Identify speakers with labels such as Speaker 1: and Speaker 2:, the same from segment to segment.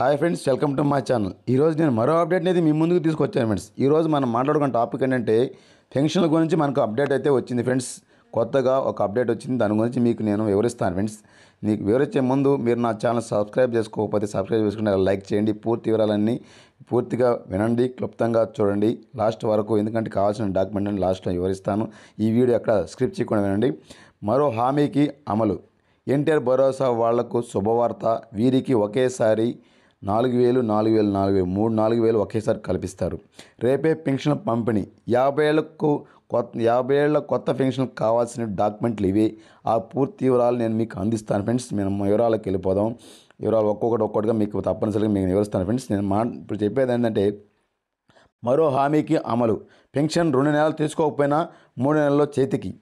Speaker 1: Hi friends, welcome to my channel. ఈరోజు నేను మరో అప్డేట్ అనేది మీ ముందుకు తీసుకొచ్చాను ఫ్రెండ్స్. ఈరోజు మనం మాట్లాడుకున్న టాపిక్ ఏంటంటే పెన్షన్ల గురించి మనకు అప్డేట్ అయితే వచ్చింది ఫ్రెండ్స్. కొత్తగా ఒక అప్డేట్ వచ్చింది, దాని గురించి మీకు నేను వివరిస్తాను ఫ్రెండ్స్. మీకు వివరించే ముందు మీరు నా ఛానల్ సబ్స్క్రైబ్ చేసుకోకపోతే సబ్స్క్రైబ్ చేసుకుంటే లైక్ చేయండి. పూర్తి వివరాలన్నీ పూర్తిగా వినండి, క్లుప్తంగా చూడండి లాస్ట్ వరకు, ఎందుకంటే కావాల్సిన డాక్యుమెంట్ అని లాస్ట్లో వివరిస్తాను. ఈ వీడియో ఎక్కడ స్క్రిప్ట్ చేయకుండా వినండి. మరో హామీకి అమలు. ఎన్టీఆర్ భరోసా వాళ్లకు శుభవార్త. వీరికి ఒకేసారి 4,000, 4,000, 4,000, 4,000 ఒకేసారి కల్పిస్తారు. రేపే పెన్షన్ పంపిణీ. 50 ఏళ్ల కొత్త పెన్షన్కి కావాల్సిన డాక్యుమెంట్లు ఇవే. ఆ పూర్తి వివరాలు నేను మీకు అందిస్తాను ఫ్రెండ్స్. మేము వివరాలకు వెళ్ళిపోదాం. వివరాలు ఒక్కొక్కటిగా మీకు తప్పనిసరిగా మీకు వివరిస్తాను ఫ్రెండ్స్. ఇప్పుడు చెప్పేది ఏంటంటే, మరో హామీకి అమలు. పెన్షన్ 2 నెలలు తీసుకోకపోయినా 3 నెలల్లో చేతికి.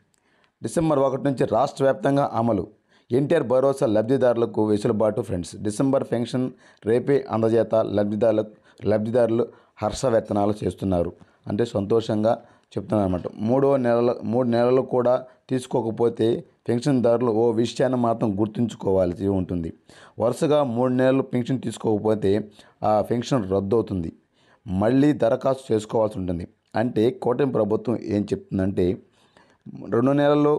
Speaker 1: డిసెంబర్ 1 నుంచి రాష్ట్ర వ్యాప్తంగా అమలు. ఎన్టీఆర్ భరోసా లబ్ధిదారులకు వెసులుబాటు ఫ్రెండ్స్. డిసెంబర్ పెన్షన్ రేపే అందజేత. లబ్ధిదారులు హర్షవ్యక్తనాలు చేస్తున్నారు, అంటే సంతోషంగా చెప్తున్నారు అన్నమాట. 3 నెలలు కూడా తీసుకోకపోతే పెన్షన్దారులు ఓ విషయాన్ని మాత్రం గుర్తుంచుకోవాల్సి ఉంటుంది. వరుసగా 3 నెలలు పెన్షన్ తీసుకోకపోతే ఆ పెన్షన్ రద్దవుతుంది. మళ్ళీ దరఖాస్తు చేసుకోవాల్సి ఉంటుంది. అంటే కూటమి ప్రభుత్వం ఏం చెప్తుందంటే, 2 నెలలు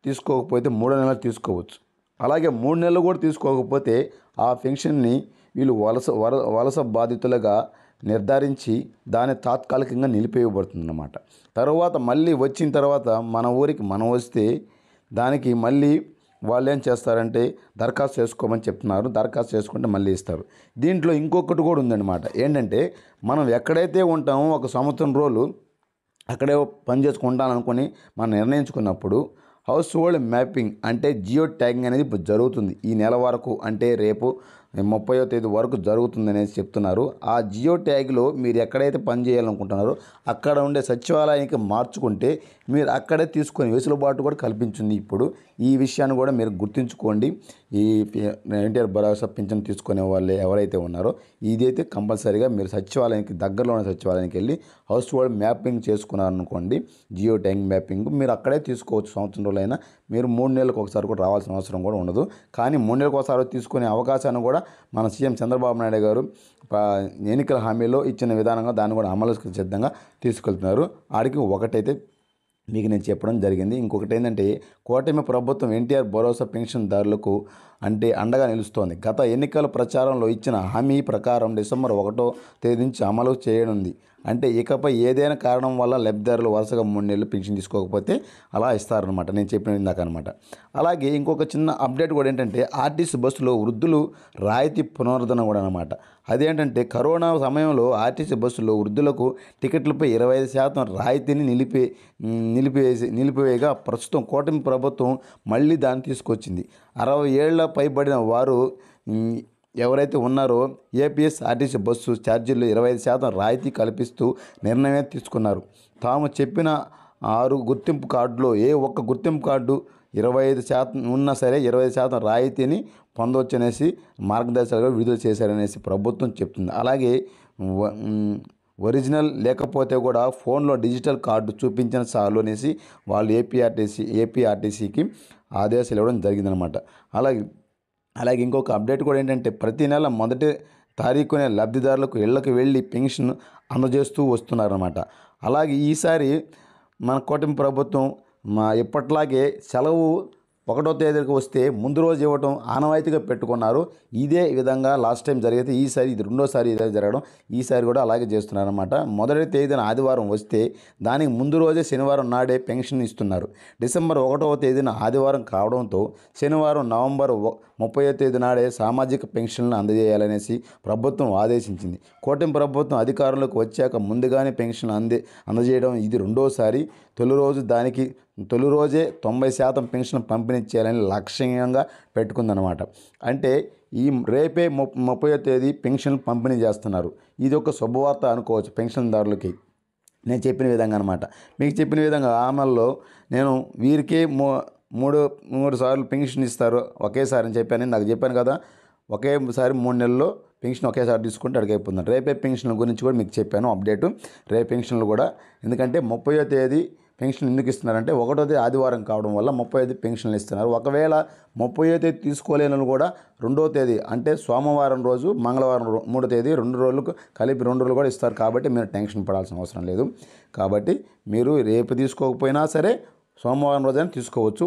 Speaker 1: తీసుకోకపోతే 3 నెలలు తీసుకోవచ్చు. అలాగే 3 నెలలు కూడా తీసుకోకపోతే ఆ పెన్షన్ని వీళ్ళు వలస బాధితులుగా నిర్ధారించి దాన్ని తాత్కాలికంగా నిలిపివేయబడుతుందన్నమాట. తర్వాత మళ్ళీ వచ్చిన తర్వాత మన ఊరికి మనం వస్తే దానికి మళ్ళీ వాళ్ళు ఏం చేస్తారంటే దరఖాస్తు చేసుకోమని చెప్తున్నారు. దరఖాస్తు చేసుకుంటే మళ్ళీ ఇస్తారు. దీంట్లో ఇంకొకటి కూడా ఉందన్నమాట. ఏంటంటే, మనం ఎక్కడైతే ఉంటామో 1 సంవత్సరం రోజులు అక్కడే పని చేసుకుంటాననుకొని మనం నిర్ణయించుకున్నప్పుడు హౌస్ హోల్డ్ మ్యాపింగ్ అంటే జియో ట్యాగింగ్ అనేది ఇప్పుడు జరుగుతుంది. ఈ నెల వరకు, అంటే రేపు 30వ తేదీ వరకు జరుగుతుంది అనేసి చెప్తున్నారు. ఆ జియో ట్యాగ్లో మీరు ఎక్కడైతే పని చేయాలనుకుంటున్నారో అక్కడ ఉండే సచివాలయానికి మార్చుకుంటే మీరు అక్కడే తీసుకొని వెసులుబాటు కూడా కల్పించింది. ఇప్పుడు ఈ విషయాన్ని కూడా మీరు గుర్తుంచుకోండి. ఈ ఎన్టీఆర్ భరోసా పింఛన్ తీసుకునే వాళ్ళు ఎవరైతే ఉన్నారో ఇదైతే కంపల్సరీగా మీరు సచివాలయానికి, దగ్గరలో ఉన్న సచివాలయానికి వెళ్ళి హౌస్ హోల్డ్ మ్యాపింగ్ చేసుకున్నారనుకోండి, జియో ట్యాగింగ్ మ్యాపింగ్ మీరు అక్కడే తీసుకోవచ్చు. సంవత్సరం రోజులైనా మీరు 3 నెలలకు ఒకసారి కూడా రావాల్సిన అవసరం కూడా ఉండదు. కానీ 3 నెలలకు ఒకసారి తీసుకునే అవకాశాన్ని కూడా మన సీఎం చంద్రబాబు నాయుడు గారు ఎన్నికల హామీలో ఇచ్చిన విధానంగా దాన్ని కూడా అమలు సిద్ధంగా తీసుకెళ్తున్నారు. ఆడికి ఒకటైతే మీకు నేను చెప్పడం జరిగింది. ఇంకొకటి ఏంటంటే, కూటమి ప్రభుత్వం ఎన్టీఆర్ భరోసా పెన్షన్దారులకు అంటే అండగా నిలుస్తోంది. గత ఎన్నికల ప్రచారంలో ఇచ్చిన హామీ ప్రకారం డిసెంబర్ 1వ తేదీ నుంచి అమలు చేయనుంది. అంటే ఇకపై ఏదైనా కారణం వల్ల లబ్ధిదారులు వరుసగా 3 నెలలు పెన్షన్ తీసుకోకపోతే అలా ఇస్తారనమాట. నేను చెప్పిన ఇందాక అనమాట. అలాగే ఇంకొక చిన్న అప్డేట్ కూడా ఏంటంటే, ఆర్టీసీ బస్సులో వృద్ధులు రాయితీ పునరుద్ధరణ కూడా అనమాట. అదేంటంటే, కరోనా సమయంలో ఆర్టీసీ బస్సులో వృద్ధులకు టికెట్లపై 25% రాయితీని నిలిపివేయగా ప్రస్తుతం కూటమి ప్రభుత్వం మళ్ళీ దాన్ని తీసుకొచ్చింది. 60 ఏళ్ల పైబడిన వారు ఎవరైతే ఉన్నారో ఏపీఎస్ ఆర్టీసీ బస్సు ఛార్జీల్లో 25% రాయితీ కల్పిస్తూ నిర్ణయం తీసుకున్నారు. తాము చెప్పిన 6 గుర్తింపు కార్డులో ఏ ఒక్క గుర్తింపు కార్డు 25% ఉన్నా సరే 25% రాయితీని పొందవచ్చనేసి మార్గదర్శకాలు విడుదల చేశారనేసి ప్రభుత్వం చెప్తుంది. అలాగే ఒరిజినల్ లేకపోతే కూడా ఫోన్లో డిజిటల్ కార్డు చూపించిన చాలు అనేసి వాళ్ళు ఏపీఆర్టీసీకి ఆదేశాలు ఇవ్వడం జరిగిందనమాట. అలాగే ఇంకొక అప్డేట్ కూడా ఏంటంటే, ప్రతి నెల 1వ తారీఖునే లబ్ధిదారులకు ఇళ్లకు వెళ్ళి పెన్షన్ అందజేస్తూ వస్తున్నారన్నమాట. అలాగే ఈసారి మన కూటమి ప్రభుత్వం ఎప్పట్లాగే సెలవు 1వ తేదీకి వస్తే ముందు రోజు ఇవ్వడం ఆనవాయితీగా పెట్టుకున్నారు. ఇదే విధంగా లాస్ట్ టైం జరిగితే ఈసారి ఇది 2వసారి ఇదే జరగడం. ఈసారి కూడా అలాగే చేస్తున్నారన్నమాట. 1వ తేదీన ఆదివారం వస్తే దానికి ముందు రోజే శనివారం నాడే పెన్షన్ ఇస్తున్నారు. డిసెంబర్ 1వ తేదీన ఆదివారం కావడంతో శనివారం నవంబర్ 30వ తేదీ నాడే సామాజిక పెన్షన్లను అందజేయాలనేసి ప్రభుత్వం ఆదేశించింది. కూటమి ప్రభుత్వం అధికారంలోకి వచ్చాక ముందుగానే పెన్షన్ అందజేయడం ఇది 2వసారి. తొలి రోజే 90% పెన్షన్ పంపిణీ చేయాలని లక్ష్యంగా పెట్టుకుందనమాట. అంటే ఈ రేపే 30వ తేదీ పెన్షన్ పంపిణీ చేస్తున్నారు. ఇది ఒక శుభవార్త అనుకోవచ్చు పెన్షన్దారులకి. నేను చెప్పిన విధంగా అనమాట. మీకు చెప్పిన విధంగా అమల్లో నేను వీరికే 3 సార్లు పెన్షన్ ఇస్తారు ఒకేసారి అని చెప్పాను. నాకు చెప్పాను కదా, ఒకేసారి 3 నెలల్లో పెన్షన్ ఒకేసారి తీసుకుంటే అడిగైపోతుంది. రేపే పెన్షన్ల గురించి కూడా మీకు చెప్పాను అప్డేటు. రేపు పెన్షన్లు కూడా, ఎందుకంటే 30వ తేదీ పెన్షన్ ఎందుకు ఇస్తున్నారంటే 1వ తేదీ ఆదివారం కావడం వల్ల 35 పెన్షన్లు ఇస్తున్నారు. ఒకవేళ 30వ తేదీ తీసుకోలేని వాళ్ళు కూడా 2వ తేదీ అంటే సోమవారం రోజు, మంగళవారం 3వ తేదీ 2 రోజులకు కలిపి 2 రోజులు కూడా ఇస్తారు. కాబట్టి మీరు టెన్షన్ పడాల్సిన అవసరం లేదు. కాబట్టి మీరు రేపు తీసుకోకపోయినా సరే సోమవారం రోజైనా తీసుకోవచ్చు,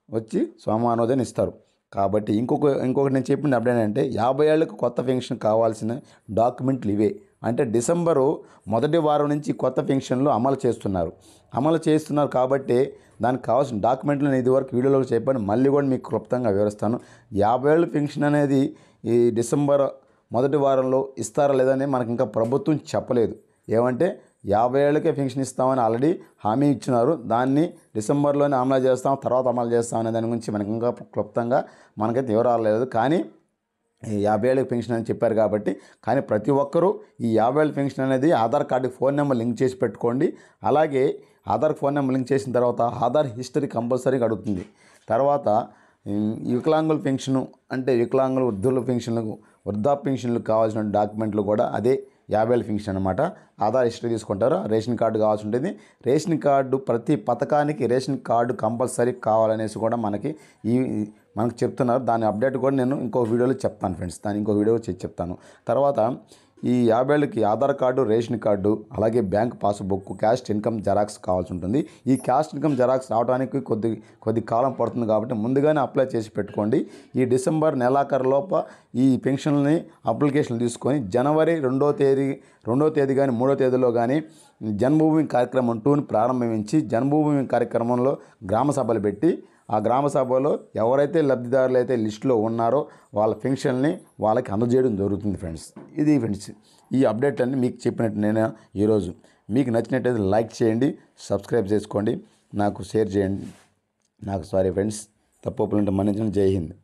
Speaker 1: వచ్చి సోమవారం రోజైనా ఇస్తారు. కాబట్టి ఇంకొకటి నేను చెప్పిన అప్డేట్ ఏంటంటే 50 ఏళ్ళకు కొత్త పెన్షన్ కావాల్సిన డాక్యుమెంట్లు ఇవే. అంటే డిసెంబరు మొదటి వారం నుంచి కొత్త పెన్షన్లు అమలు చేస్తున్నారు కాబట్టి దానికి కావాల్సిన డాక్యుమెంట్లు నేను ఇదివరకు వీడియోలో చెప్పాను, మళ్ళీ కూడా మీకు క్లుప్తంగా వివరిస్తాను. 50 ఏళ్ళ పెన్షన్ అనేది ఈ డిసెంబర్ మొదటి వారంలో ఇస్తారా లేదని మనకి ఇంకా ప్రభుత్వం చెప్పలేదు. ఏమంటే 50 ఏళ్ళకే పెన్షన్ ఇస్తామని ఆల్రెడీ హామీ ఇచ్చినారు. దాన్ని డిసెంబర్లోనే అమలు చేస్తాం, తర్వాత అమలు చేస్తాం అనే దాని గురించి మనకి ఇంకా క్లుప్తంగా మనకైతే వివరాలు లేదు. కానీ 50 ఏళ్ళకి పెన్షన్ అని చెప్పారు కాబట్టి, కానీ ప్రతి ఒక్కరూ ఈ 50 ఏళ్ళ పెన్షన్ అనేది ఆధార్ కార్డుకి ఫోన్ నెంబర్ లింక్ చేసి పెట్టుకోండి. అలాగే ఆధార్ ఫోన్ నెంబర్ లింక్ చేసిన తర్వాత ఆధార్ హిస్టరీ కంపల్సరీగా అడుగుతుంది. తర్వాత వికలాంగుల పెన్షను అంటే వికలాంగుల వృద్ధాప్య పెన్షన్లకు కావాల్సిన డాక్యుమెంట్లు కూడా అదే 50 ఏళ్ళ పెన్షన్ అనమాట. ఆధార్ హిస్టరీ తీసుకుంటారు, రేషన్ కార్డు కావాల్సి ఉంటుంది. రేషన్ కార్డు ప్రతి పథకానికి రేషన్ కార్డు కంపల్సరీ కావాలనేసి కూడా మనకి చెప్తున్నారు. దాని అప్డేట్ కూడా నేను ఇంకో వీడియోలో చెప్తాను ఫ్రెండ్స్, దాన్ని ఇంకో వీడియో చెప్తాను. తర్వాత ఈ 50 ఏళ్ళకి ఆధార్ కార్డు, రేషన్ కార్డు, అలాగే bank passbook, caste income xerox కావాల్సి ఉంటుంది. ఈ క్యాస్ట్ ఇన్కమ్ జెరాక్స్ రావడానికి కొద్ది కాలం పడుతుంది కాబట్టి ముందుగానే అప్లై చేసి పెట్టుకోండి. ఈ డిసెంబర్ నెలాఖరులోపు ఈ పెన్షన్ని అప్లికేషన్లు తీసుకొని జనవరి 2వ తేదీ కానీ 3వ తేదీలో కానీ జన్మభూమి కార్యక్రమం 2ని ప్రారంభించి జన్మభూమి కార్యక్రమంలో గ్రామ సభలు పెట్టి ఆ గ్రామ సభలో ఎవరైతే లబ్ధిదారులు అయితే లిస్టులో ఉన్నారో వాళ్ళ పెన్షన్ని వాళ్ళకి అందజేయడం జరుగుతుంది ఫ్రెండ్స్. ఇది ఫ్రెండ్స్ ఈ అప్డేట్ అన్ని మీకు చెప్పినట్టు నేను ఈరోజు మీకు నచ్చినట్టయితే లైక్ చేయండి, సబ్స్క్రైబ్ చేసుకోండి, నాకు షేర్ చేయండి. నాకు సారీ ఫ్రెండ్స్, తప్పులుంటే మన్నించండి. జై హింద్.